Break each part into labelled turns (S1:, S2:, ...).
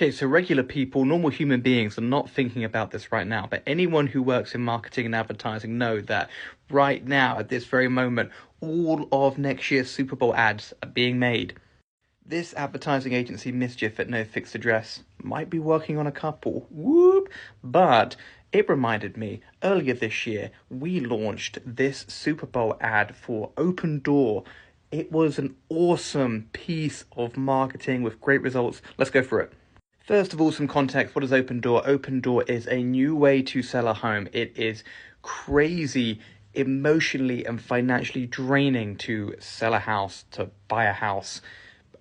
S1: Okay, so regular people, normal human beings are not thinking about this right now, but anyone who works in marketing and advertising know that right now, at this very moment, all of next year's Super Bowl ads are being made. This advertising agency, Mischief at No Fixed Address, might be working on a couple, whoop, but it reminded me, earlier this year, we launched this Super Bowl ad for Opendoor. It was an awesome piece of marketing with great results. Let's go through it. First of all, some context. What is Opendoor? Opendoor is a new way to sell a home. It is crazy, emotionally and financially draining to sell a house, to buy a house.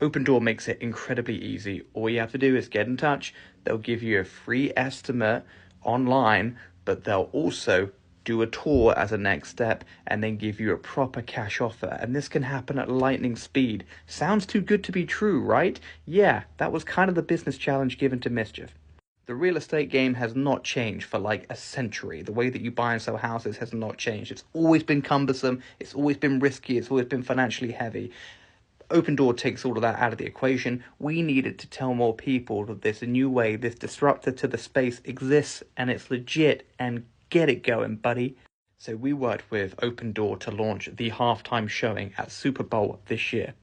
S1: Opendoor makes it incredibly easy. All you have to do is get in touch. They'll give you a free estimate online, but they'll also do a tour as a next step and then give you a proper cash offer. And this can happen at lightning speed. Sounds too good to be true, right? Yeah, that was kind of the business challenge given to Mischief. The real estate game has not changed for like a century. The way that you buy and sell houses has not changed. It's always been cumbersome. It's always been risky. It's always been financially heavy. Opendoor takes all of that out of the equation. We needed to tell more people that there's a new way, this disruptor to the space exists and it's legit, and get it going, buddy. So we worked with Opendoor to launch the halftime showing at Super Bowl this year.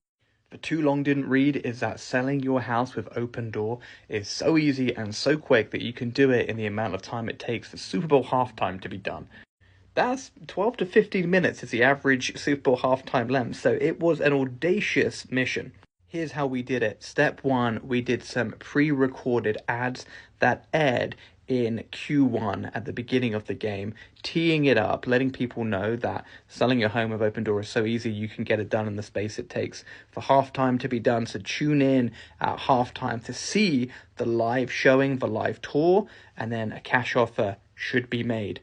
S1: But too long didn't read is that selling your house with Opendoor is so easy and so quick that you can do it in the amount of time it takes for Super Bowl halftime to be done. That's 12 to 15 minutes is the average Super Bowl halftime length, so it was an audacious mission. Here's how we did it. Step one, we did some pre-recorded ads that aired in Q1 at the beginning of the game, teeing it up, letting people know that selling your home with Opendoor is so easy you can get it done in the space it takes for halftime to be done. So tune in at halftime to see the live showing, the live tour, and then a cash offer should be made.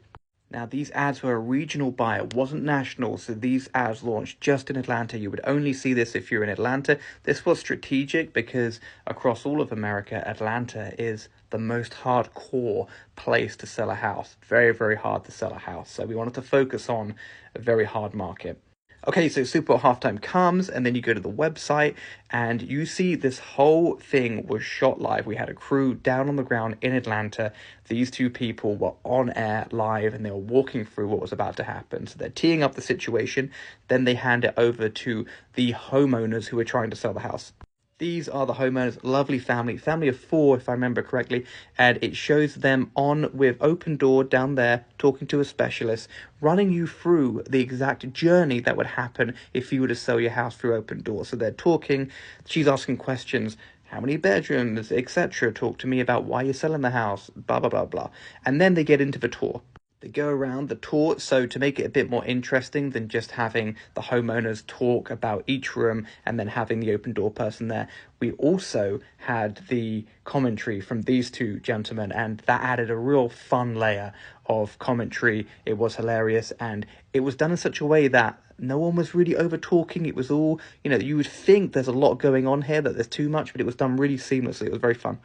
S1: Now, these ads were a regional buy, it wasn't national, so these ads launched just in Atlanta. You would only see this if you're in Atlanta. This was strategic because across all of America, Atlanta is the most hardcore place to sell a house. Very, very hard to sell a house. So we wanted to focus on a very hard market. Okay, so Super Bowl halftime comes, and then you go to the website, and you see this whole thing was shot live. We had a crew down on the ground in Atlanta. These two people were on air live, and they were walking through what was about to happen. So they're teeing up the situation. Then they hand it over to the homeowners who are trying to sell the house. These are the homeowners, lovely family of 4, if I remember correctly, and it shows them on with Opendoor down there, talking to a specialist, running you through the exact journey that would happen if you were to sell your house through Opendoor. So they're talking, she's asking questions, how many bedrooms, etc. Talk to me about why you're selling the house, blah, blah, blah, blah. And then they get into the tour. They go around the tour, so to make it a bit more interesting than just having the homeowners talk about each room and then having the Opendoor person there, we also had the commentary from these two gentlemen, and that added a real fun layer of commentary. It was hilarious, and it was done in such a way that no one was really over talking. It was all, you would think there's a lot going on here, that there's too much, but it was done really seamlessly. It was very fun.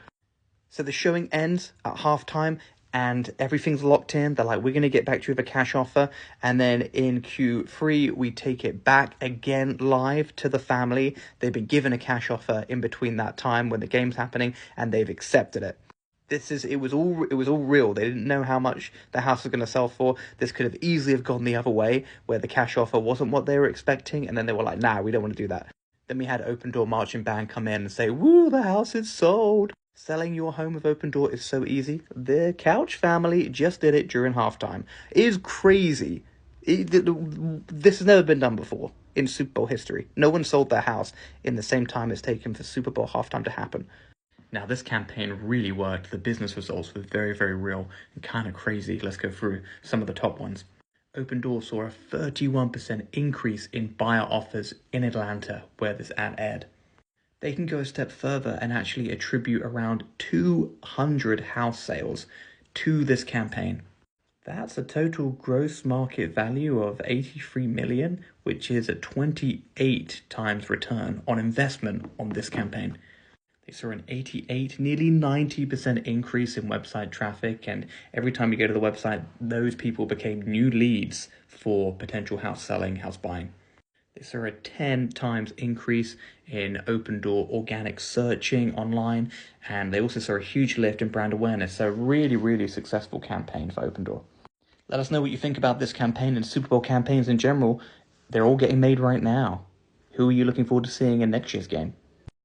S1: So the showing ends at halftime, and everything's locked in. They're like, we're going to get back to you with a cash offer. And then in Q3, we take it back again live to the family. They've been given a cash offer in between that time when the game's happening, and they've accepted it. It was all real. They didn't know how much the house was going to sell for. This could have easily have gone the other way, where the cash offer wasn't what they were expecting, and then they were like, nah, we don't want to do that. Then we had Opendoor marching band come in and say, woo, the house is sold. Selling your home with Opendoor is so easy. The Couch family just did it during halftime. It is crazy. This has never been done before in Super Bowl history. No one sold their house in the same time it's taken for Super Bowl halftime to happen. Now, this campaign really worked. The business results were very, very real and kind of crazy. Let's go through some of the top ones. Opendoor saw a 31% increase in buyer offers in Atlanta, where this ad aired. They can go a step further and actually attribute around 200 house sales to this campaign. That's a total gross market value of 83 million, which is a 28 times return on investment on this campaign. They saw an 88, nearly 90% increase in website traffic, and every time you go to the website, those people became new leads for potential house selling, house buying. They saw a 10 times increase in Opendoor organic searching online, and they also saw a huge lift in brand awareness. So really, really successful campaign for Opendoor. Let us know what you think about this campaign and Super Bowl campaigns in general. They're all getting made right now. Who are you looking forward to seeing in next year's game?